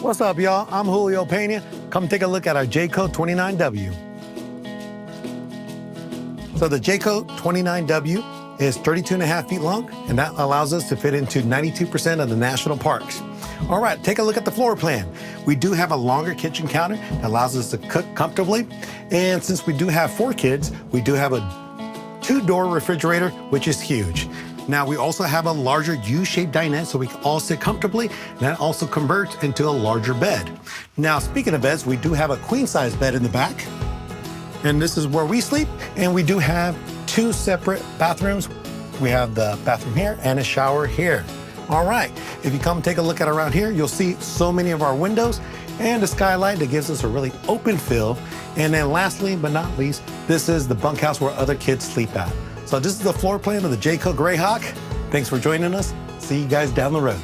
What's up, y'all? I'm Julio Peña. Come take a look at our Jayco 29W. So the Jayco 29W is 32.5 feet long, and that allows us to fit into 92% of the national parks. All right, take a look at the floor plan. We do have a longer kitchen counter that allows us to cook comfortably. And since we do have 4 kids, we do have a 2-door refrigerator, which is huge. Now, we also have a larger U-shaped dinette so we can all sit comfortably, and that also converts into a larger bed. Now, speaking of beds, we do have a queen-size bed in the back, and this is where we sleep, and we do have 2 separate bathrooms. We have the bathroom here and a shower here. All right, if you come take a look at around here, you'll see so many of our windows and a skylight that gives us a really open feel. And then lastly, but not least, this is the bunkhouse where other kids sleep at. So this is the floor plan of the Jayco Greyhawk. Thanks for joining us. See you guys down the road.